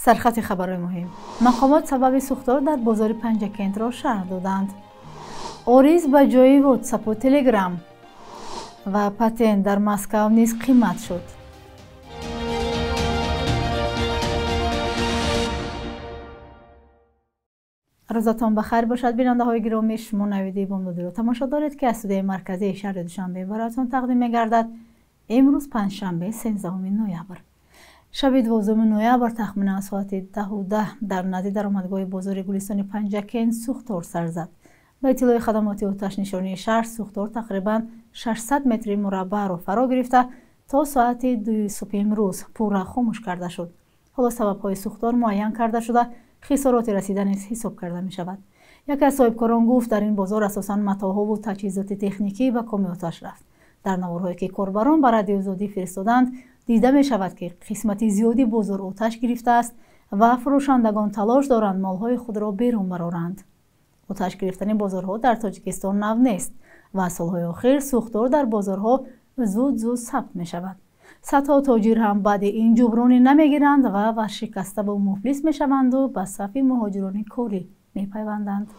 سرخط خبر مهم. مقامات سبب سوختار در بازار پنجکند را شرح دادند. اوریز به جای واتساپ و تلگرام و پتنت در مسکو نیز قیمت شد. روزتان بخیر باشد بیننده های گرامی. شما نویده بامدادی را تماشا دارید که از استودیوی مرکزی شهر دوشنبه براتون تقدیم می‌گردد. امروز پنجشنبه 13 نوامبر. شب 12 نوامبر تخمینا ساعت 10:10 در نزدیک درآمدگاه بازار گلستان پنجکند سوختار سر زد. به اطلاع خدمات آتش نشانی شهر، سوختار تقریبا 600 متر مربع را فرا گرفته تا ساعت 2 صبح امروز پورا خاموش کرده شد. حالا سبب‌های سوختار معین کرده شده، خسارات رسیده نیز حساب کرده می شود. یکی از صاحبکاران گفت در این بازار اساساً متاحف و تجهیزات تکنیکی به کام آتش رفت. در نوارهایی که کاربران برای رادیوزادی فرستادند دیده می شود که قسمت زیادی بازار آتش گرفته است و فروشندگان تلاش دارند مالهای خود را بیرون برآورند. آتش گرفتن بازارها در تاجیکستان نو نیست و سالهای اخیر سوختار در بازارها زود ثبت می شود. صدها تاجر هم بعد این جبرانی نمیگیرند و ورشکسته و مفلس می شوند و به صف مهاجران کاری می پیوندند.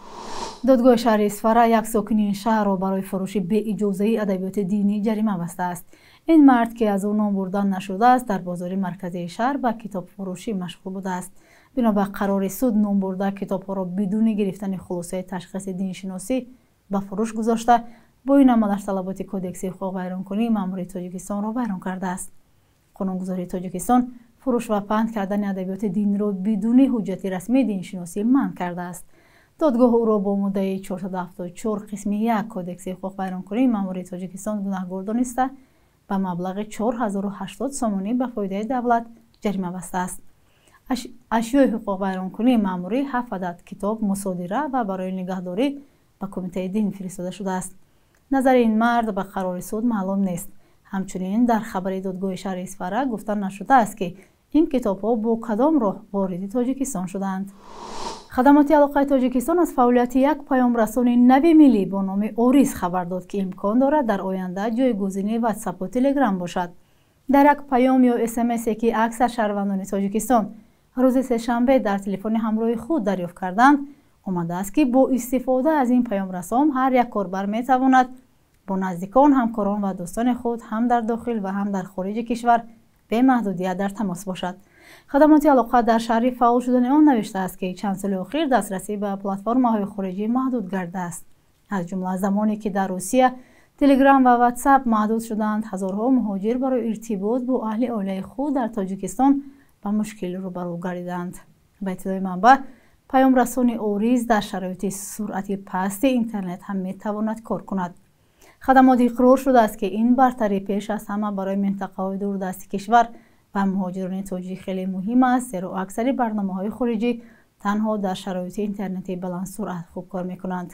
دادگاه شهر اصفهان یک ساکن این شهر را برای فروش بی اجازه ادبیات دینی جریمه بسته است. این مرد که از او نام بردن نشده است در بازار مرکزی شهر به کتاب فروشی مشغول بوده است. بنا به قرار سود نام برده کتاب‌ها را بدون گرفتن خلاصه تشخیص دینشناسی به فروش گذاشته با این عمل از طلبات کودکس حقوق بیان‌کنی مأموریت تاجیکستان را بیان کرده است. قانونگذاری تاجیکستان فروش و پهن کردن ادبیات دین را بدون حجت رسمی دینشناسی منع کرده است. دادگاه او را با ماده 474 قسم 1 کودکس حقوق بیان‌کنی مأموریت تاجیکستان گناهکار دانسته به مبلغ 4080 سومانی به فایده دولت جریمه بسته است. اشیاء حقوق بیان‌کنی مأموری 7 عدد کتاب مصادره و برای نگهداری به کمیته دین فرستاده شده است. نظر این مرد به قرار سود معلوم نیست. همچنین در خبر دادگاه شهر اصفهان گفته نشده است که این کتاب‌ها با کدام راه وارد تاجیکستان شدند. خدمات علاقه تاجیکستان از فعالیت یک پیامرسان نوی ملی با نام اوریز خبر داد که امکان دارد در آینده جایگزین واتساپ و تلگرام باشد. در یک پیام یا SMS که اکثر شهروندان تاجیکستان روز سه‌شنبه در تلفن همراه خود دریافت کردند، آمده است که با استفاده از این پیامرسان هر یک کاربر می تواند با نزدیکان، همکاران و دوستان خود هم در داخل و هم در خارج کشور به محدودیت در تماس باشد. خدمات علاقه در شهر فعال شدن آن نوشته است که چند سال اخیر دسترسی به پلتفرم‌های خارجی محدود گردیده است. از جمله زمانی که در روسیه تلگرام و واتساپ محدود شدند، هزارها مهاجر برای ارتباط با اهل عائله خود در تاجیکستان با مشکل روبرو گردیدند. به اطلاع منبع، پیامرسان اوریز در شرایط سرعت پست اینترنت هم میتواند کار کند. خدمات اقرار شده است که این برتری پیش از همه برای منطقه‌های دوردست کشور و مهاجران تاجیک خیلی مهم است، زیرا اکثر برنامه‌های خارجی تنها در شرایط اینترنتی بلند سرعت خوب کار می‌کنند.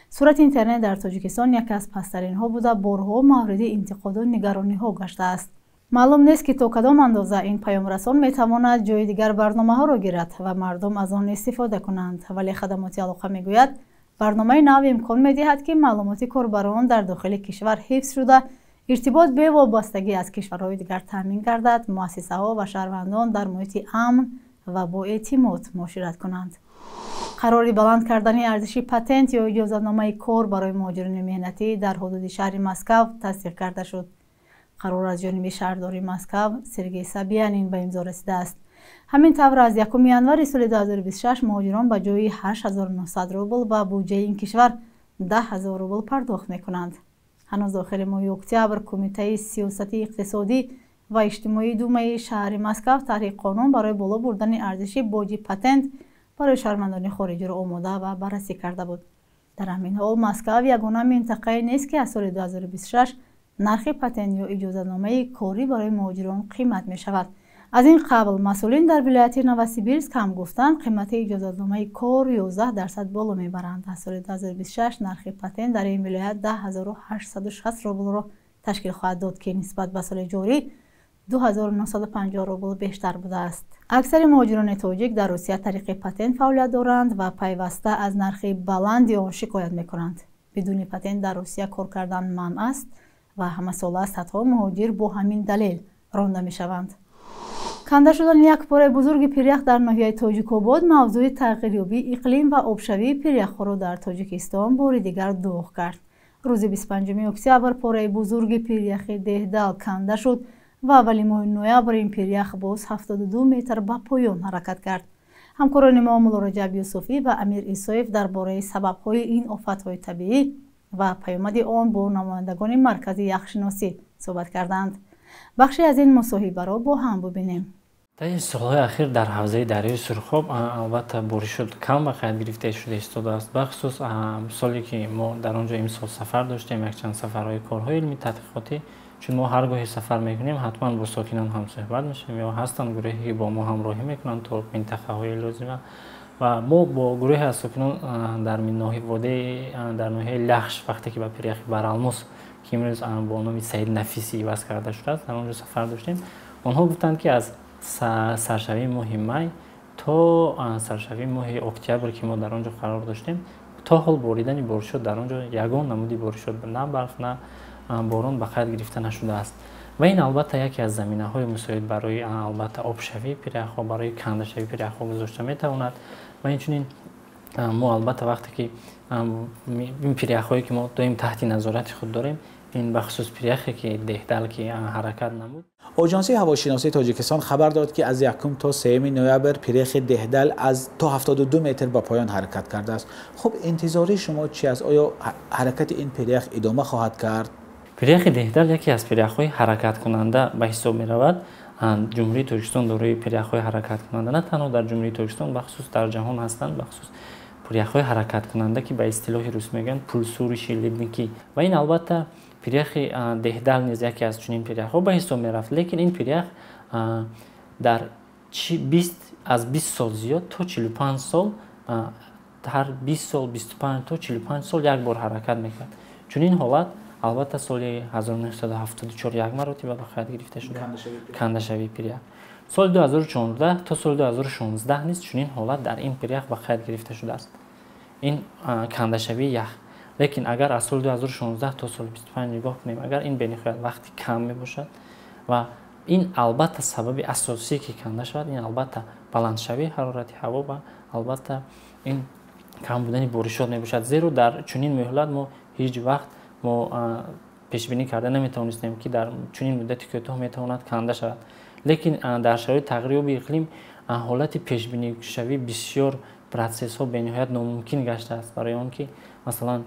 سرعت اینترنت در تاجیکستان یکی از پست‌ترین ها بوده بارها مورد انتقاد و نگرانی‌ها گشته است. معلوم نیست که تا کدام اندازه این پیامرسان می‌تواند جای دیگر برنامه‌ها را گیرد و مردم از آن استفاده کنند، ولی خدمات علاقه می‌گوید برنامه نو امکان می‌دهد که معلومات کاربران در داخل کشور حفظ شده ارتباط به وابستگی از کشورهای دیگر تامین گردد، مؤسسه‌ها و شهروندان در محیط امن و با اعتماد معاشرت کنند. قرار بلند کردن ارزش پتنت یا اجازه‌نامه کار برای مهاجران مهنتی در حدود شهر مسکو تصدیق کرده شد. قرار از جانب شهرداری مسکو سرگئی سابیانین به امضا رسیده است. همین طور از 1 ینور سال 2026 مهاجران به جای 8900 روبل به بودجه این کشور 10000 روبل پرداخت می‌کنند. هنوز داخل ماه اکتبر کمیته سیاسی اقتصادی و اجتماعی دومه شهر مسکو طرح قانون برای بالا بردن ارزش باج پتنت برای شهروندان خارجی را آماده و بررسی کرده بود. در همین حال مسکو یگانه منطقه نیست که از سال 2026 نرخ پتنت یا اجازه‌نامه کاری برای مهاجران قیمت می شود. از این قبل مسئولین در ولایت نوسیبیرسک هم گفتند قیمت اجازه‌نامه کار 11% بالا میبرند. از سال 2026 نرخ پتنت در این ولایت 10860 روبل را تشکیل خواهد داد که نسبت به سال جاری 2950 روبل بیشتر بوده است. اکثر مهاجران تاجیک در روسیه طریق پتنت فعالیت دارند و پیوسته از نرخ بلند آن شکایت میکنند. بدون پتنت در روسیه کار کردن ممنوع است و همه ساله صدها مهاجر با همین دلیل رانده میشوند. کنده شدن یک پاره بزرگ پیریخ در ناحیه تاجیک‌آباد موضوع تغییریابی اقلیم و آبشوی پیریخ‌ها را در تاجیکستان بار دیگر دوغ کرد. روز 25 اکتبر پاره بزرگ پیریخ دهدل کنده شد و اولی ماه نوامبر این پیریخ باز 72 متر به پایان حرکت کرد. همکاران ما مولا رجب یوسفی و امیر ایسایف درباره سبب‌های این آفت‌های طبیعی و پیامد آن با نمایندگان مرکز یخشناسی صحبت کردند. بخشی از این مصاحبه را با هم ببینیم. در این سالهای اخیر در حوزه دریای سرخاب البته بارش کم به قید گرفته شده ایستاده است. بخصوص سالی که ما در آنجا امسال سفر داشتیم، یک چند سفرهای کارهای علمی تحقیقاتی، چون ما هر گاهی سفر میکنیم حتما با ساکنان هم صحبت میشیم یا هستن گروهی که با ما همراهی میکنن تا منطقه های لازمه و ما با گروه از ساکنان در ناحیه وادی در ناحیه لخش وقتی که به پیریخ برالموس که امروز با نام سید نفیسی وصل کرده شده است در آنجا سفر داشتیم. آنها گفتند که از سرشوی ماه می تا سرشوی ماه اکتبر که ما در آنجا قرار داشتیم تا حال باریدن بارشات در آنجا یگان نمودی بارشات نه برف نه باران به قید گرفته نشده است و این البته یکی از زمینه‌های مساعد برای البته آبشوی پیریخ‌ها برای کنده‌شوی پیریخ‌ها گذاشته می‌تواند و اینچنین ما البته وقتی که این پیریخ‌هایی که ما دائم تحت نظارت خود داریم این بخصوص پیریخی که دهدل که حرکت نمود. آژانس هواشناسی تاجیکستان خبر داد که از 1 تا 3 نوامبر پیریخ دهدل از تا 72 متر به پایان حرکت کرده است. خب انتظار شما چی است؟ آیا حرکت این پیریخ ادامه خواهد کرد؟ پیریخ دهدل یکی از پیریخ‌های حرکت کننده به حساب می‌رود. جمهوری ترکستان دارای پیریخ‌های حرکت کننده نه تنها در جمهوری ترکستان بخصوص در جهان هستند، بخصوص پیریخ‌های حرکت کننده که به اصطلاح روس میگن پولسور شیلدنیکی و این البته پیریخ دهدل نیز یکی از چنین پیریخ‌ها به حساب می‌رفت. لیکن این پیریخ در 20 سال زیاد تا 45 سال هر 20 سال 25 تا 45 سال یک بار حرکت می‌کرد. چون این حالت البته سال 1974 یک مرتبه به قید گرفته شده کنده‌شوی پیریخ. سال 2014 تا سال 2016 نیز چنین حالت در این پیریخ به قید گرفته شده است. این کنده‌شوی یخ. لیکن اگر از سال 2016 تا سال 25 نگاه کنیم اگر این بنهایت وقتی کم می باشد و این البته سبب اساسی که کنده شود این البته بلندشوی حرارت هوا و البته این کم بودن بارشات می باشد. زیرا در چنین مهلت ما هیچ وقت ما پیش بینی کرده نمی توانستیم که در چنین مدت کوتاه می تواند کنده شود. لیکن در شرایط تغییر اقلیم حالت پیش بینی شوی بسیار پروسس ها بنهایت ناممکن گشته است برای آن که مثلا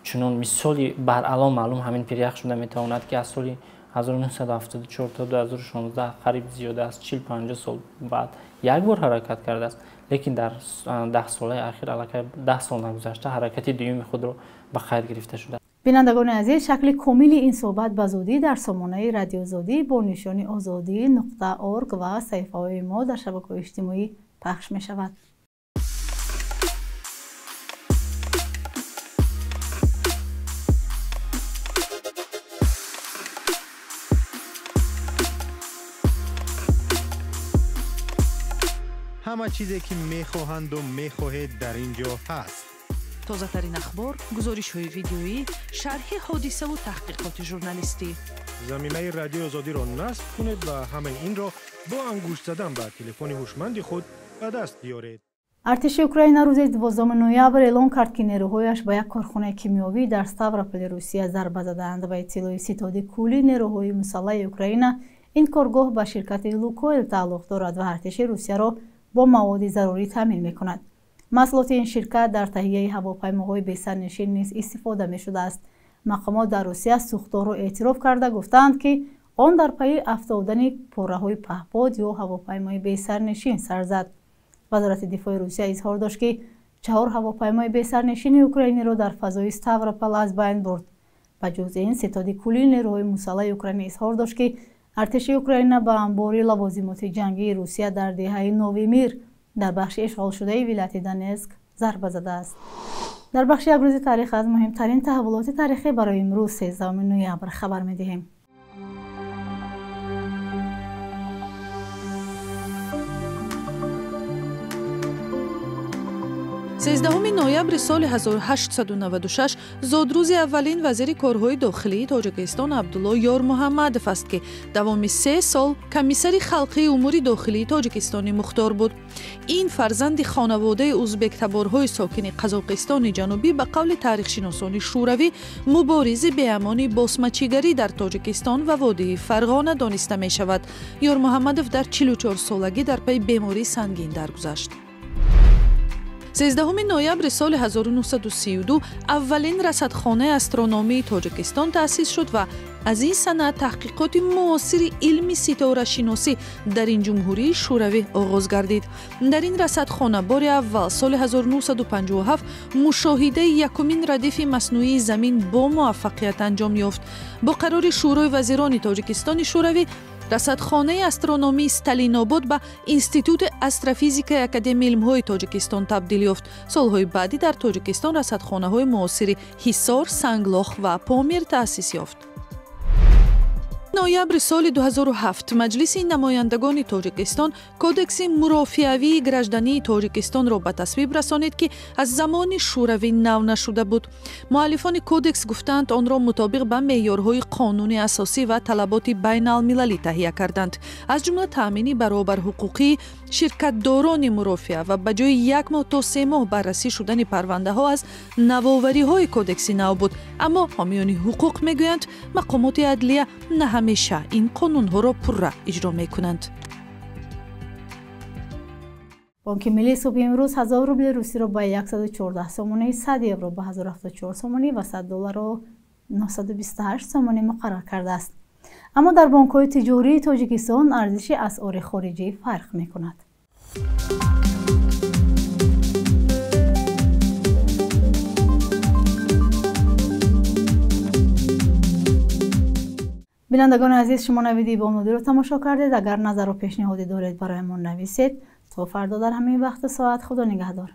چنون مثالی بر الان معلوم همین پیریخ شده میتواند که از سال 1974 تا 2016 قریب زیاده است 40-50 سال بعد یک بار حرکت کرده است. لیکن در 10 سال اخیر علاوه 10 سال نگذشته حرکت دوم خود را به قید گرفته شده. بینندگان عزیز شکل کامل این صحبت به زودی در سامانه رادیو زودی با نشانی azadi.org و صفحه‌های ما در شبکه‌های اجتماعی پخش می شود. همه چیزی که میخواهند و میخواهید در اینجا هست. تازه ترین اخبار، گزارش های ویدیویی، شرح حادثه و تحقیقات ژورنالیستی. زمینه رادیو آزادی را نصب کنید و همه این را با انگشت زدن به تلفن هوشمند خود به دست بیارید. ارتش اوکراین روز 12 نوامبر اعلام کرد که نیروهایش به یک کارخانه کیمیاوی در ستاوروپول روسیه ضربه زدند و اطلاع ستاد کلی نیروهای مسلح اوکراین این کارگاه به شرکت لوکویل تعلق دارد و ارتش روسیه را با مواد ضروری تامین می‌کند. محصولات این شرکت در تهیه هواپیماهای بی‌سرنشین نیز استفاده می‌شده است. مقامات در روسیه سوختار را اعتراف کرده گفتند که آن در پی افتادن پره‌های پهپاد یا هواپیمای بی‌سرنشین سر زد. وزارت دفاع روسیه اظهار داشت که 4 هواپیمای بی‌سرنشین اوکراینی را در فضای ستاوروپول از بین برد. به جز این ستاد کلی نیروهای مسلح اوکراین اظهار داشت که ارتش اوکراین به انبار لوازمات جنگی روسیه در دهه نوامبر در بخش اشغال شده ولایت دونتسک ضربه زده است. در بخش یک روز تاریخ از مهمترین تحولات تاریخی برای امروز 13 نوامبر خبر می‌دهیم. 13 نوامبر سال 1896 زادروز اولین وزیر کارهای داخلی تاجیکستان عبدالله یار محمدов است که دوام 3 سال کمیسر خلقی امور داخلی تاجیکستان مختار بود. این فرزند خانواده ازبک تبارهای ساکن قزاقستان جنوبی به قول تاریخشناسان شوروی مبارز به امان باسمچیگری در تاجیکستان و وادی فرغانه دانسته می شود. یار محمدов در 44 سالگی در پی بیماری سنگین درگذشت. 13 نوامبر سال 1932 اولین رصدخانه استرونومی تاجیکستان تأسیس شد و از این سنه تحقیقات معاصر علمی ستاره شناسی در این جمهوری شوروی آغاز گردید. در این رصدخانه بار اول سال 1957 مشاهده یکمین ردیف مصنوعی زمین با موفقیت انجام یافت. با قرار شورای وزیران تاجیکستان شوروی رصدخانه استرونومی استالیناباد به انستیتوت استروفیزیک اکادمی علم‌های تاجیکستان تبدیل یافت. سالهای بعدی در تاجیکستان رصدخانه‌های معاصر حصار، سنگلاخ و پامیر تأسیس یافت. نوامبر سال 2007 مجلس نمایندگان تاجیکستان کودکس مرافعه‌وی گراجدانی تاجیکستان را به تصویب رسانید که از زمان شوروی نو نشده بود. مؤلفان کودکس گفتند آن را مطابق به معیارهای قانون اساسی و طلبات بین المللی تهیه کردند، از جمله تامین برابر حقوقی شرکت‌داران مرافعه و به جای 1 ماه تا 3 ماه بررسی شدن پرونده ها از نوآوری‌های کودکس نو بود. اما حامیان حقوق میگویند مقامات عدلیه نه همیشه این قانون ها را پرره اجرا می کنند. بانک ملی صبح امروز 1000 روبل روسی را با 114 سومانی، 100 یورو با 1074 سومانی و 100 دلار را 928 سومانی مقرر کرده است. اما در بانک‌های تجاری تاجیکستان ارزش اسعار خارجی فرق می کند. بینندگان عزیز، شما نویدی با مدیر رو تماشا کردید. اگر نظر و پیشنهادی دارید برای ما نویسید. تا فردا در همین وقت ساعت. خدا نگهدار.